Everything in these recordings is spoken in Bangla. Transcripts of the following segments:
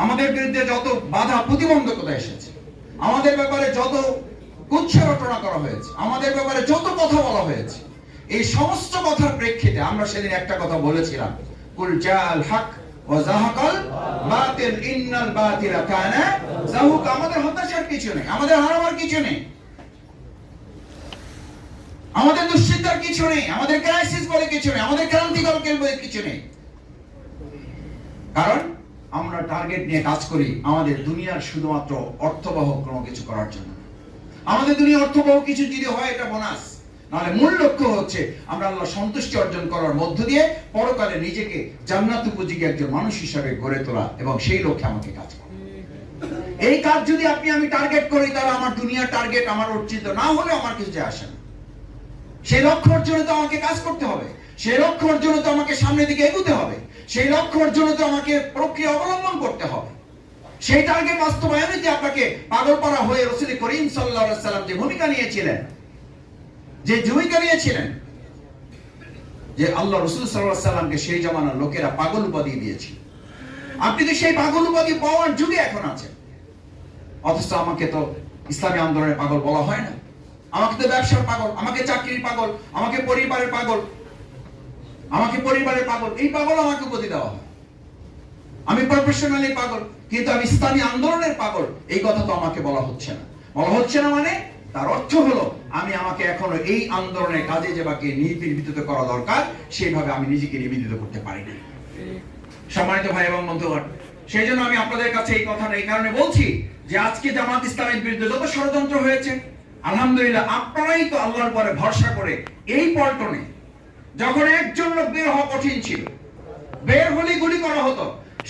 আমাদের বিরুদ্ধে যত বাধা প্রতিবন্ধকতা এসেছে, আমাদের ব্যাপারে যত কুৎসা রটনা করা হয়েছে, আমাদের ব্যাপারে যত কথা বলা হয়েছে, এই সমস্ত কথার প্রেক্ষিতে আমরা সেদিন একটা কথা বলেছিলাম, কুল জাআল হক ওয়া যাহাকাল বাতিল ইন্নাল বাতিলা কানা যাহুকা। আমাদের হতাশার কিছু নেই, আমাদের হারাবার কিছু নেই, আমাদের দুশ্চিন্তার কিছু নেই, আমাদের ক্রাইসিস বলে কিছু নেই, আমাদের ক্রান্তিকাল বলে কিছু নেই। কারণ আমরা টার্গেট নিয়ে কাজ করি আমাদের দুনিয়ার শুধুমাত্র অর্থবহ কোনো কিছু করার জন্য। আমাদের দুনিয়া অর্থবহ কিছু যদি হয় এটা বোনাস, নাহলে মূল লক্ষ্য হচ্ছে আমরা আল্লাহ সন্তুষ্টি অর্জন করার মধ্য দিয়ে পরকালে নিজেকে জান্নাত উপযোগী একজন মানুষ হিসাবে গড়ে তোলা, এবং সেই লক্ষ্যে আমাকে কাজ করা। এই কাজ যদি আমি টার্গেট করি, তাহলে আমার দুনিয়ার টার্গেট আমার অর্জিত না হলে আমার কিছু যায় আসে না। সেই লক্ষ্য অর্জনে তো আমাকে কাজ করতে হবে, সেই লক্ষ্য অর্জনে তো আমাকে সামনের দিকে এগোতে হবে, সেই লক্ষ্য অর্জনে তো আমাকে প্রক্রিয়া অবলম্বন করতে হবে। সেই টার্গেট বাস্তবায়নে যে আপনাকে পাগলপাড়া হয়ে রাসূল করিম সাল্লাল্লাহু আলাইহি ওয়াসাল্লাম যে ভূমিকা নিয়েছিলেন, যে আল্লাহ রাসূল সাল্লাল্লাহু আলাইহি ওয়াসাল্লামকে সেই জামানার লোকেরা পাগল উপাধি দিয়েছিল। আপনি তো সেই পাগল উপাধি পাওয়ার যুগে এখন আছেন, অথচ আমাকে তো ইসলামী আন্দোলনের পাগল বলা হয় না। আমাকে তো ব্যবসার পাগল, আমাকে চাকরির পাগল, আমাকে পরিবারের পাগল, এই পাগল আমাকে উপাধি দেওয়া হয়। আমি প্রফেশনালি পাগল, কিন্তু আমি ইসলামী আন্দোলনের পাগল, এই কথা তো আমাকে বলা হচ্ছে না। মানে তার অর্থ হলো আমাকে এখনো এই আন্দোলনের কাজে যেভাবে নিবেদিত করা দরকার, সেইভাবে আমি নিজেকে নিবেদিত করতে পারি না। সম্মানিত ভাই এবং বন্ধুগণ, সেই জন্য আমি আপনাদের কাছে এই কথাটা এই কারণে বলছি যে আজকে জামাত ইসলামের বিরুদ্ধে যত ষড়যন্ত্র হয়েছে, আলহামদুলিল্লাহ আপনারাই তো আল্লাহর পরে ভরসা করে এই পল্টনে যখন একজন লোক বের হওয়া কঠিন ছিল, বের হলে গুলি করা হতো,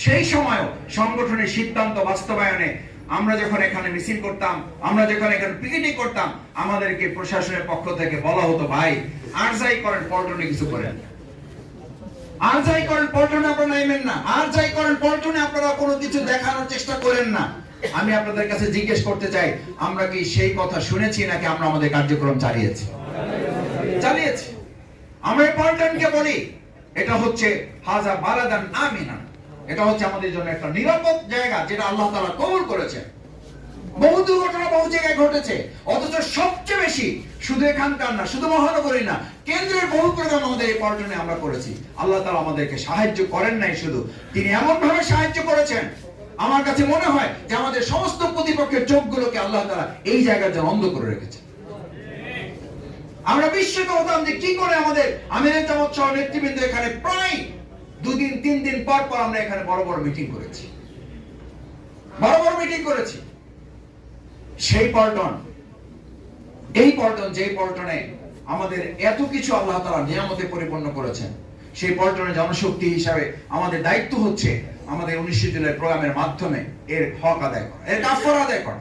সেই সময়ও সংগঠনের সিদ্ধান্ত বাস্তবায়নে আমরা যখন এখানে মিছিল করতাম, আমরা যখন এখানে পিকেটিং করতাম, আমাদেরকে প্রশাসনের পক্ষ থেকে বলা হতো, ভাই আর যাই করেন পল্টনে কিছু করেন, আর যাই করেন পল্টনে আপনারা নাইবেন না, আর যাই করেন পল্টনে আপনারা কোনো কিছু দেখানোর চেষ্টা করেন না। আমি আপনাদের কাছে জিজ্ঞেস করতে চাই, আমরা কি সেই কথা শুনেছি নাকি আমরা আমাদের কার্যক্রম চালিয়েছি? আমরা পল্টনকে বলি এটা হচ্ছে হাজা বালাদান আমিনা, এটা হচ্ছে আমাদের জন্য একটা নিরাপদ জায়গা, যেটা আল্লাহ তাআলা কবুল করেছেন। বহু দুর্ঘটনা বহু জায়গায় ঘটেছে, অথচ সবচেয়ে বেশি শুধু এখানকার না, শুধু মহানগরী না, কেন্দ্রের বহু প্রোগ্রাম আমাদের এই পল্টনে আমরা করেছি। আল্লাহ তাআলা আমাদেরকে সাহায্য করেন নাই শুধু, তিনি এমন ভাবে সাহায্য করেছেন, আমার কাছে মনে হয় যে আমাদের সমস্ত প্রতিপক্ষের চোখগুলোকে আল্লাহ তাআলা এই জায়গার জন্য অন্ধ করে রেখেছেন। আমরা বিস্মিত হতাম যে কি করে আমাদের আমিরের জামাত সহ নেতৃবৃন্দ এখানে প্রায় 2 দিন 3 দিন পর আমরা এখানে বড় বড় মিটিং করেছি। সেই পল্টন, এই পল্টন, যে পল্টনে আমাদের এত কিছু আল্লাহ তাআলা নিয়ামতে পরিপূর্ণ করেছেন, সেই পল্টনের জনশক্তি হিসাবে আমাদের দায়িত্ব হচ্ছে আমাদের 19 জুলাই প্রোগ্রামের মাধ্যমে এর হক আদায় করা, এর কাফারা আদায় করা।